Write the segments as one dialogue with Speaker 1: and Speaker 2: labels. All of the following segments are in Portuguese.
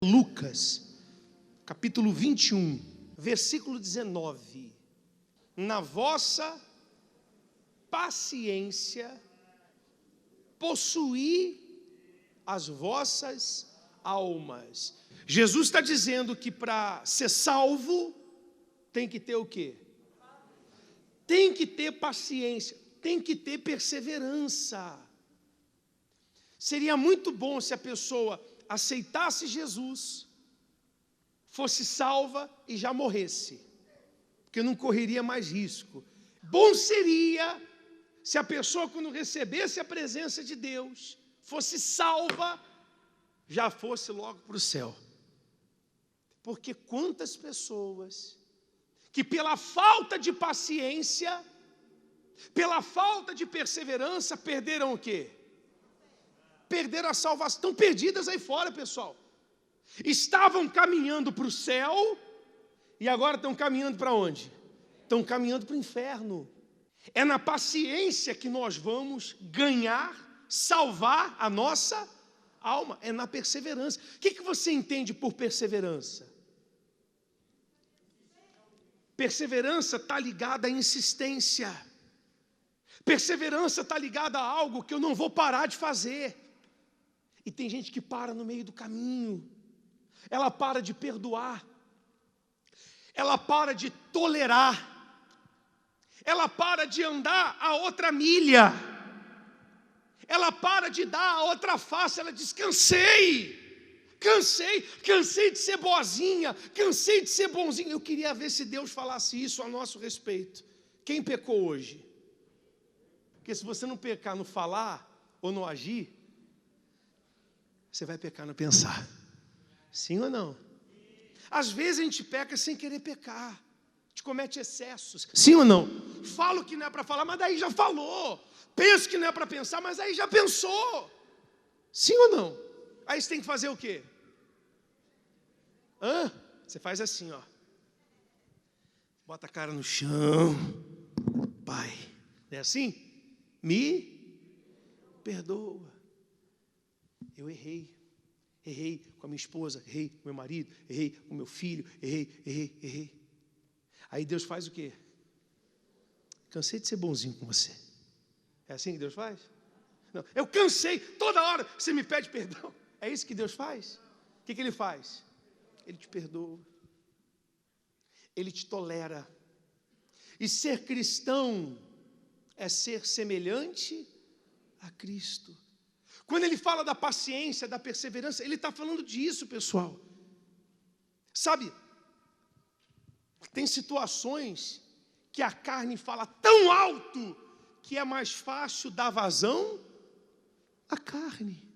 Speaker 1: Lucas, capítulo 21, versículo 19. Na vossa paciência, possuí as vossas almas. Jesus está dizendo que para ser salvo, tem que ter o quê? Tem que ter paciência, tem que ter perseverança. Seria muito bom se a pessoa aceitasse Jesus, fosse salva e já morresse, porque não correria mais risco. Bom seria se a pessoa, quando recebesse a presença de Deus, fosse salva, já fosse logo para o céu. Porque quantas pessoas que pela falta de paciência, pela falta de perseverança, perderam o quê? Perderam a salvação, estão perdidas aí fora, pessoal. Estavam caminhando para o céu e agora estão caminhando para onde? Estão caminhando para o inferno. É na paciência que nós vamos ganhar, salvar a nossa alma, é na perseverança. O que você entende por perseverança? Perseverança está ligada à insistência. Perseverança está ligada a algo que eu não vou parar de fazer. E tem gente que para no meio do caminho. Ela para de perdoar. Ela para de tolerar. Ela para de andar a outra milha. Ela para de dar a outra face. Ela diz: cansei de ser boazinha, cansei de ser bonzinho. Eu queria ver se Deus falasse isso a nosso respeito. Quem pecou hoje? Porque se você não pecar no falar ou no agir, você vai pecar no pensar. Sim ou não? Às vezes a gente peca sem querer pecar. A gente comete excessos. Sim ou não? Falo que não é para falar, mas daí já falou. Penso que não é para pensar, mas aí já pensou. Sim ou não? Aí você tem que fazer o quê? Você faz assim, ó. Bota a cara no chão. Pai, não é assim? Me perdoa. Eu errei com a minha esposa, errei com o meu marido, errei com o meu filho, errei. Aí Deus faz o quê? Cansei de ser bonzinho com você. É assim que Deus faz? Não, eu cansei, toda hora você me pede perdão. É isso que Deus faz? O que Ele faz? Ele te perdoa. Ele te tolera. E ser cristão é ser semelhante a Cristo. Quando ele fala da paciência, da perseverança, ele está falando disso, pessoal. Sabe, tem situações que a carne fala tão alto que é mais fácil dar vazão à carne.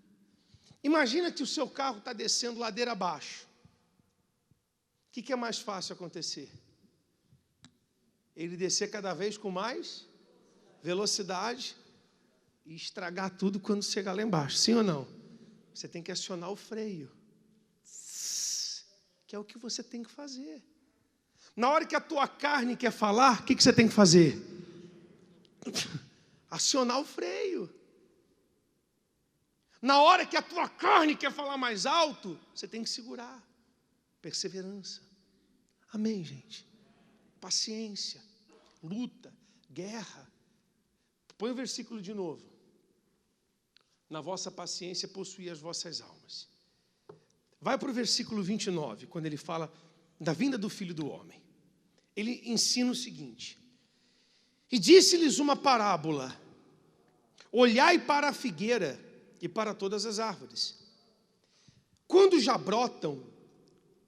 Speaker 1: Imagina que o seu carro está descendo ladeira abaixo. O que é mais fácil acontecer? Ele descer cada vez com mais velocidade e estragar tudo quando chegar lá embaixo. Sim ou não? Você tem que acionar o freio. Que é o que você tem que fazer. Na hora que a tua carne quer falar, o que você tem que fazer? Acionar o freio. Na hora que a tua carne quer falar mais alto, você tem que segurar. Perseverança. Amém, gente? Paciência, luta, guerra. Põe o versículo de novo. Na vossa paciência possuí as vossas almas. Vai para o versículo 29, quando ele fala da vinda do Filho do Homem. Ele ensina o seguinte: e disse-lhes uma parábola: olhai para a figueira e para todas as árvores. Quando já brotam,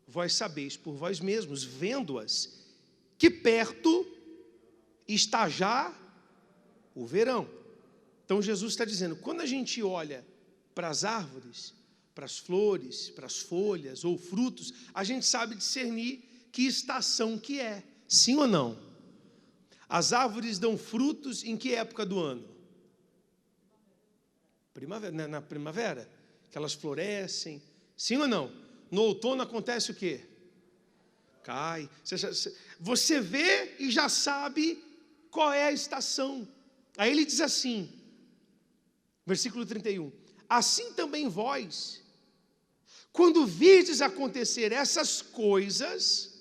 Speaker 1: vós sabeis por vós mesmos, vendo-as, que perto está já o verão. Então Jesus está dizendo, quando a gente olha para as árvores, para as flores, para as folhas ou frutos, a gente sabe discernir que estação que é. Sim ou não? As árvores dão frutos em que época do ano? Primavera, na primavera, que elas florescem. Sim ou não? No outono acontece o quê? Cai. Você vê e já sabe qual é a estação. Aí ele diz assim, versículo 31, assim também vós, quando virdes acontecer essas coisas,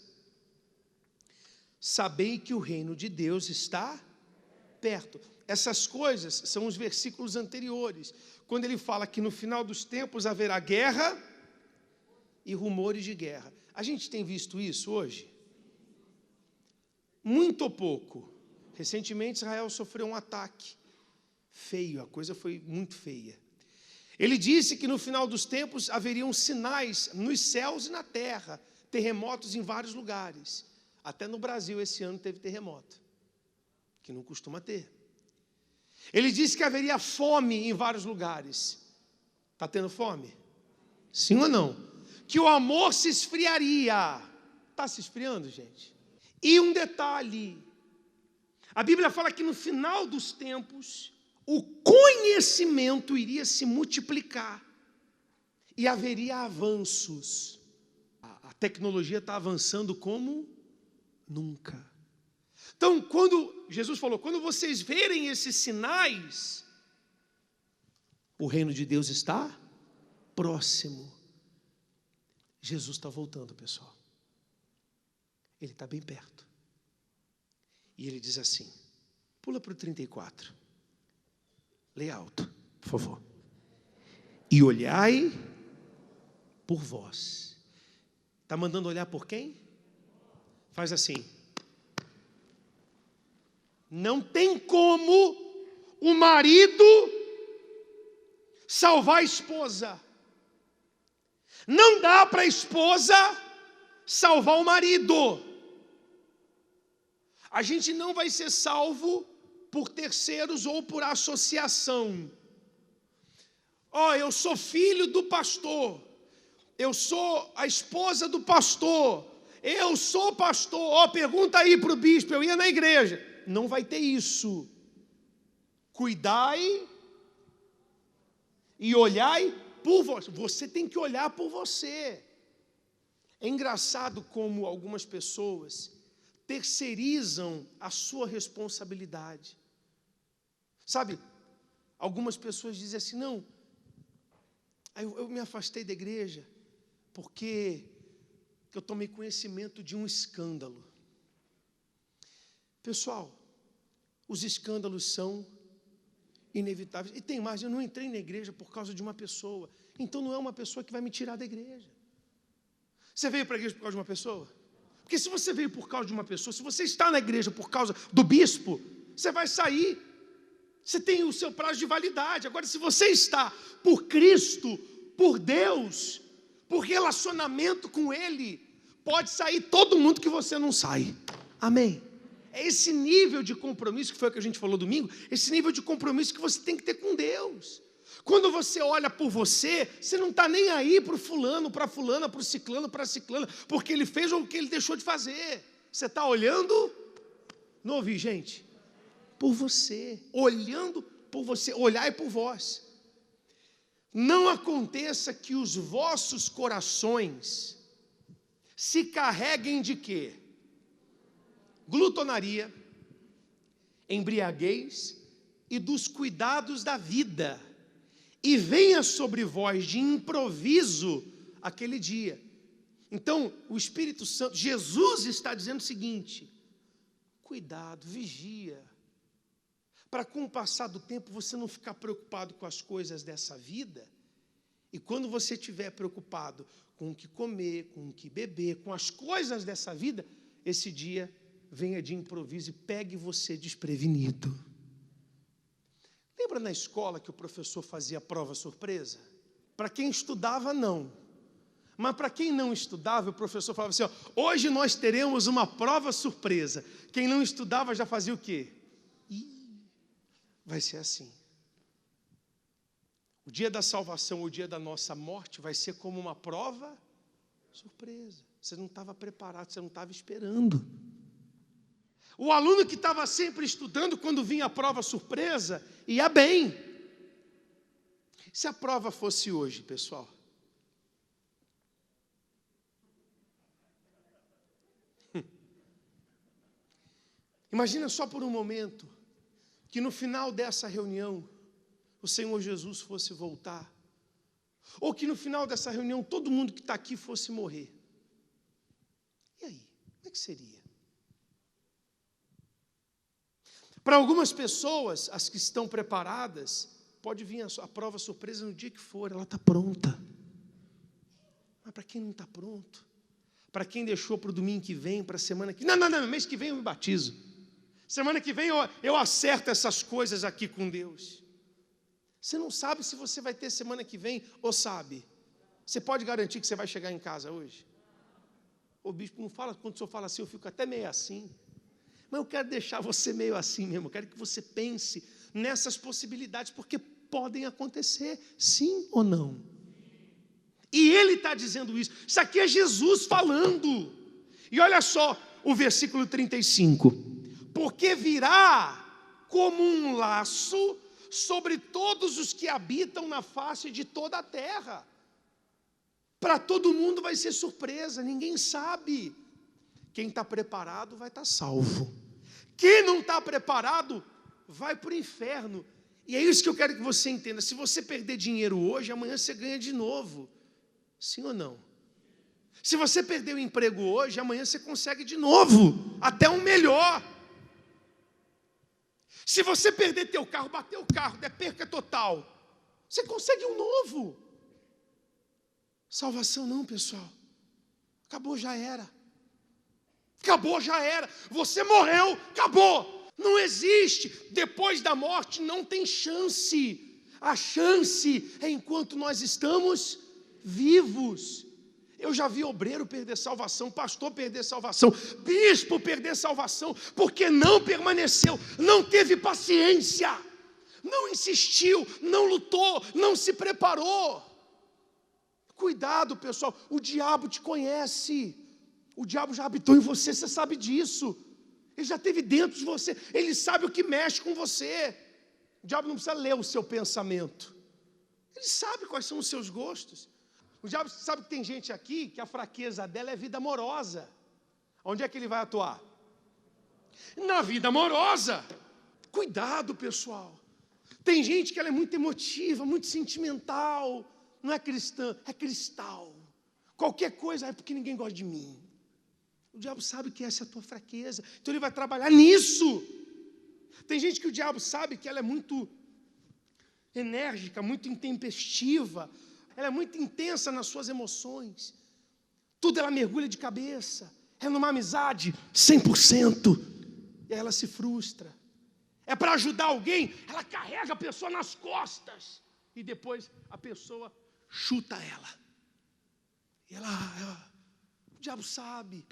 Speaker 1: sabei que o reino de Deus está perto. Essas coisas são os versículos anteriores, quando ele fala que no final dos tempos haverá guerra e rumores de guerra. A gente tem visto isso hoje? Muito ou pouco? Recentemente Israel sofreu um ataque feio, a coisa foi muito feia. Ele disse que no final dos tempos haveriam sinais nos céus e na terra, terremotos em vários lugares. Até no Brasil esse ano teve terremoto, que não costuma ter. Ele disse que haveria fome em vários lugares. Está tendo fome? Sim ou não? Que o amor se esfriaria. Está se esfriando, gente? E um detalhe, a Bíblia fala que no final dos tempos, o conhecimento iria se multiplicar e haveria avanços. A tecnologia está avançando como nunca. Então, quando Jesus falou, quando vocês verem esses sinais, o reino de Deus está próximo. Jesus está voltando, pessoal. Ele está bem perto. E ele diz assim, pula para o 34. Leia alto, por favor. E olhai por vós. Está mandando olhar por quem? Faz assim. Não tem como o marido salvar a esposa. Não dá para a esposa salvar o marido. A gente não vai ser salvo por terceiros ou por associação. Eu sou filho do pastor. Eu sou a esposa do pastor. Eu sou pastor. Pergunta aí para o bispo, eu ia na igreja. Não vai ter isso. Cuidai e olhai por você. Você tem que olhar por você. É engraçado como algumas pessoas terceirizam a sua responsabilidade. Sabe, algumas pessoas dizem assim, não, eu me afastei da igreja porque eu tomei conhecimento de um escândalo. Pessoal, os escândalos são inevitáveis. E tem mais, eu não entrei na igreja por causa de uma pessoa. Então não é uma pessoa que vai me tirar da igreja. Você veio para a igreja por causa de uma pessoa? Porque se você veio por causa de uma pessoa, se você está na igreja por causa do bispo, você vai sair. Você tem o seu prazo de validade. Agora, se você está por Cristo, por Deus, por relacionamento com Ele, pode sair todo mundo que você não sai. Amém? É esse nível de compromisso, que foi o que a gente falou domingo, esse nível de compromisso que você tem que ter com Deus. Quando você olha por você, você não está nem aí para o fulano, para a fulana, para o ciclano, para a ciclana, porque ele fez ou o que ele deixou de fazer. Você está olhando, não ouvi, gente? Por você, olhando por você, olhai por vós. Não aconteça que os vossos corações se carreguem de quê? Glutonaria, embriaguez e dos cuidados da vida, e venha sobre vós de improviso aquele dia. Então, o Espírito Santo, Jesus está dizendo o seguinte, cuidado, vigia, para com o passar do tempo você não ficar preocupado com as coisas dessa vida, e quando você estiver preocupado com o que comer, com o que beber, com as coisas dessa vida, esse dia venha de improviso e pegue você desprevenido. Lembra na escola que o professor fazia prova surpresa? Para quem estudava, não. Mas para quem não estudava, o professor falava assim, hoje nós teremos uma prova surpresa. Quem não estudava já fazia o quê? Vai ser assim. O dia da salvação, o dia da nossa morte, vai ser como uma prova surpresa. Você não estava preparado, você não estava esperando. O aluno que estava sempre estudando, quando vinha a prova surpresa, ia bem. Se a prova fosse hoje, pessoal? Imagina só por um momento, que no final dessa reunião, o Senhor Jesus fosse voltar Ou que no final dessa reunião todo mundo que está aqui fosse morrer. E aí? Como é que seria? Para algumas pessoas, as que estão preparadas, pode vir a prova surpresa no dia que for, ela está pronta. Mas para quem não está pronto, para quem deixou para o domingo que vem, para a semana que vem, não, mês que vem eu me batizo. Semana que vem eu acerto essas coisas aqui com Deus. Você não sabe se você vai ter semana que vem, ou sabe? Você pode garantir que você vai chegar em casa hoje? O bispo não fala, quando o senhor fala assim, eu fico até meio assim. Mas eu quero deixar você meio assim mesmo, eu quero que você pense nessas possibilidades, porque podem acontecer, sim ou não. E ele está dizendo isso. Isso aqui é Jesus falando. E olha só o versículo 35. Porque virá como um laço sobre todos os que habitam na face de toda a terra. Para todo mundo vai ser surpresa, ninguém sabe. Quem está preparado vai estar salvo. Quem não está preparado vai para o inferno. E é isso que eu quero que você entenda. Se você perder dinheiro hoje, amanhã você ganha de novo. Sim ou não? Se você perder o emprego hoje, amanhã você consegue de novo, até um melhor. Se você perder teu carro, bater o carro, der perca total, você consegue um novo. Salvação não, pessoal. Acabou, já era. Acabou, já era. Você morreu, acabou. Não existe. Depois da morte não tem chance. A chance é enquanto nós estamos vivos. Eu já vi obreiro perder salvação, pastor perder salvação, bispo perder salvação, porque não permaneceu, não teve paciência, não insistiu, não lutou, não se preparou. Cuidado, pessoal, o diabo te conhece, o diabo já habitou em você, você sabe disso, ele já esteve dentro de você, ele sabe o que mexe com você. O diabo não precisa ler o seu pensamento, ele sabe quais são os seus gostos. O diabo sabe que tem gente aqui que a fraqueza dela é vida amorosa. Onde é que ele vai atuar? Na vida amorosa. Cuidado, pessoal. Tem gente que ela é muito emotiva, muito sentimental. Não é cristã, é cristal. Qualquer coisa é porque ninguém gosta de mim. O diabo sabe que essa é a tua fraqueza. Então ele vai trabalhar nisso. Tem gente que o diabo sabe que ela é muito enérgica, muito intempestiva. Ela é muito intensa nas suas emoções. Tudo ela mergulha de cabeça. É numa amizade 100%. E aí ela se frustra. É para ajudar alguém, ela carrega a pessoa nas costas. E depois a pessoa chuta ela. E o diabo sabe.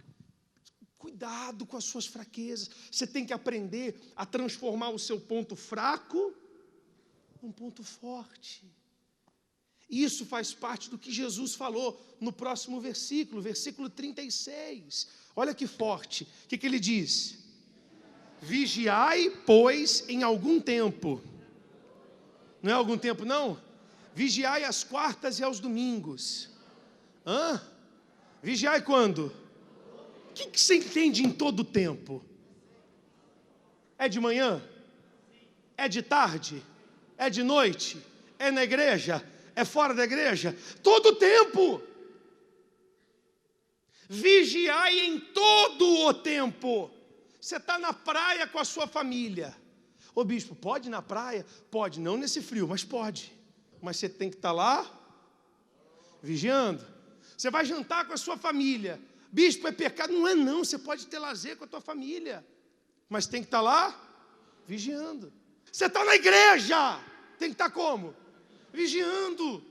Speaker 1: Cuidado com as suas fraquezas. Você tem que aprender a transformar o seu ponto fraco num ponto forte. Isso faz parte do que Jesus falou no próximo versículo, versículo 36. Olha que forte. O que ele diz? Vigiai, pois, em algum tempo. Não é algum tempo, não? Vigiai às quartas e aos domingos. Vigiai quando? O que você entende em todo tempo? É de manhã? É de tarde? É de noite? É na igreja? É fora da igreja? Todo o tempo. Vigiai em todo o tempo. Você está na praia com a sua família. Ô bispo, pode ir na praia? Pode, não nesse frio, mas pode. Mas você tem que estar lá, vigiando. Você vai jantar com a sua família. Bispo, é pecado? Não é não, você pode ter lazer com a tua família. Mas tem que estar lá, vigiando. Você está na igreja, tem que estar como? Vigiando,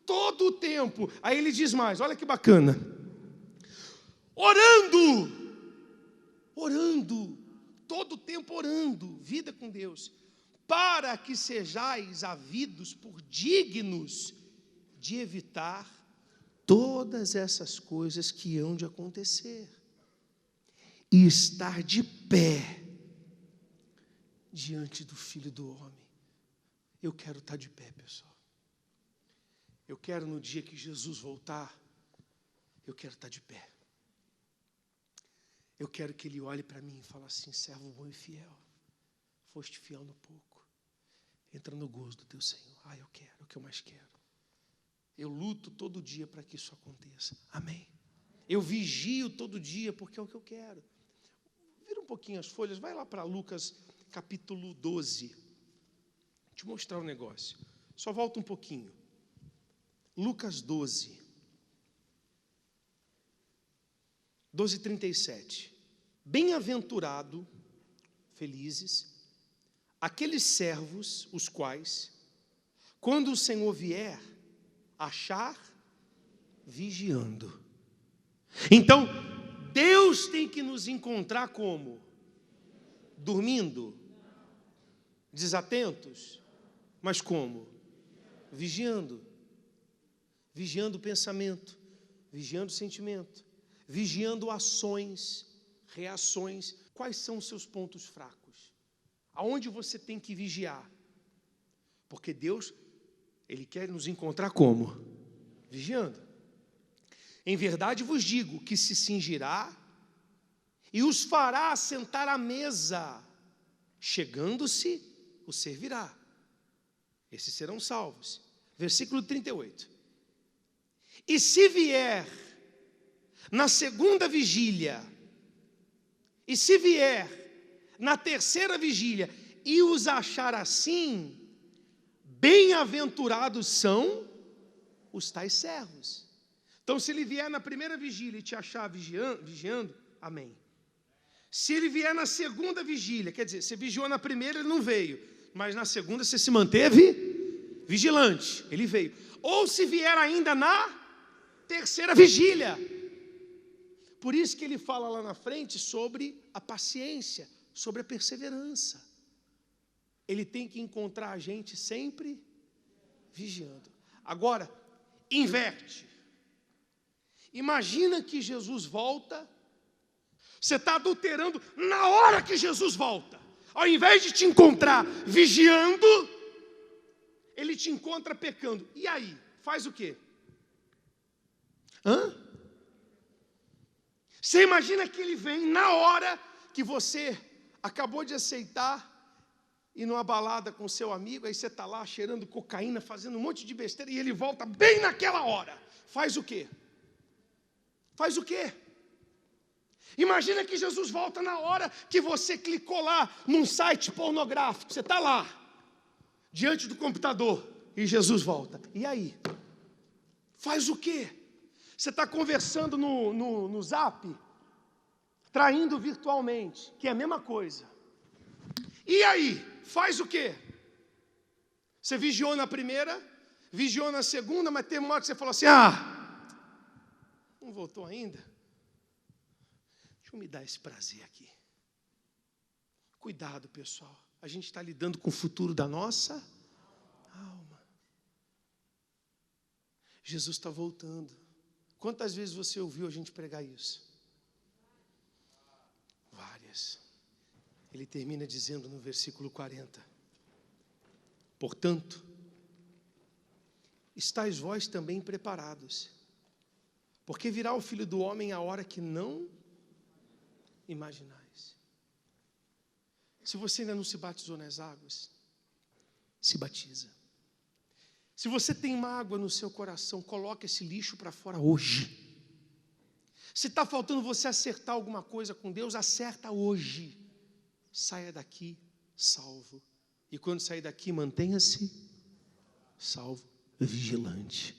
Speaker 1: todo o tempo. Aí ele diz mais, olha que bacana. Orando, todo o tempo orando, vida com Deus, para que sejais havidos por dignos de evitar todas essas coisas que hão de acontecer, e estar de pé diante do Filho do Homem. Eu quero estar de pé, pessoal. Eu quero, no dia que Jesus voltar, eu quero estar de pé. Eu quero que Ele olhe para mim e fale assim: servo bom e fiel, foste fiel no pouco, entra no gozo do teu Senhor. Eu quero, é o que eu mais quero. Eu luto todo dia para que isso aconteça. Amém? Eu vigio todo dia porque é o que eu quero. Vira um pouquinho as folhas, vai lá para Lucas capítulo 12. Deixa eu mostrar um negócio. Só volta um pouquinho. Lucas 12. 12:37. Bem-aventurado, felizes, aqueles servos, os quais, quando o Senhor vier, achar vigiando. Então, Deus tem que nos encontrar como? Dormindo? Desatentos? Mas como? Vigiando. Vigiando o pensamento, vigiando o sentimento, vigiando ações, reações. Quais são os seus pontos fracos? Aonde você tem que vigiar? Porque Deus, Ele quer nos encontrar como? Vigiando. Em verdade vos digo que se cingirá e os fará assentar à mesa, chegando-se, os servirá. Esses serão salvos. Versículo 38. E se vier na segunda vigília, e se vier na terceira vigília, e os achar assim, bem-aventurados são os tais servos. Então, se ele vier na primeira vigília e te achar vigiando, amém. Se ele vier na segunda vigília, quer dizer, você vigiou na primeira, ele não veio, mas na segunda você se manteve vigilante, ele veio. Ou se vier ainda na terceira vigília. Por isso que ele fala lá na frente sobre a paciência, sobre a perseverança. Ele tem que encontrar a gente sempre vigiando. Agora, inverte. Imagina que Jesus volta, você está adulterando na hora que Jesus volta. Ao invés de te encontrar vigiando, Ele te encontra pecando. E aí, faz o quê? Você imagina que Ele vem na hora que você acabou de aceitar, ir numa balada com seu amigo, aí você está lá cheirando cocaína, fazendo um monte de besteira, e Ele volta bem naquela hora. Faz o quê? Faz o quê? Imagina que Jesus volta na hora que você clicou lá num site pornográfico. Você está lá, diante do computador, e Jesus volta. E aí? Faz o quê? Você está conversando no Zap, traindo virtualmente, que é a mesma coisa. E aí? Faz o quê? Você vigiou na primeira, vigiou na segunda, mas tem uma hora que você falou assim, não voltou ainda? Deixa eu me dar esse prazer aqui. Cuidado, pessoal. A gente está lidando com o futuro da nossa alma. Jesus está voltando. Quantas vezes você ouviu a gente pregar isso? Várias. Ele termina dizendo no versículo 40. Portanto, estáis vós também preparados, porque virá o Filho do Homem a hora que não imaginais. Se você ainda não se batizou nas águas, se batiza. Se você tem mágoa no seu coração, coloque esse lixo para fora hoje. Se está faltando você acertar alguma coisa com Deus, acerta hoje. Saia daqui salvo. E quando sair daqui, mantenha-se salvo, vigilante.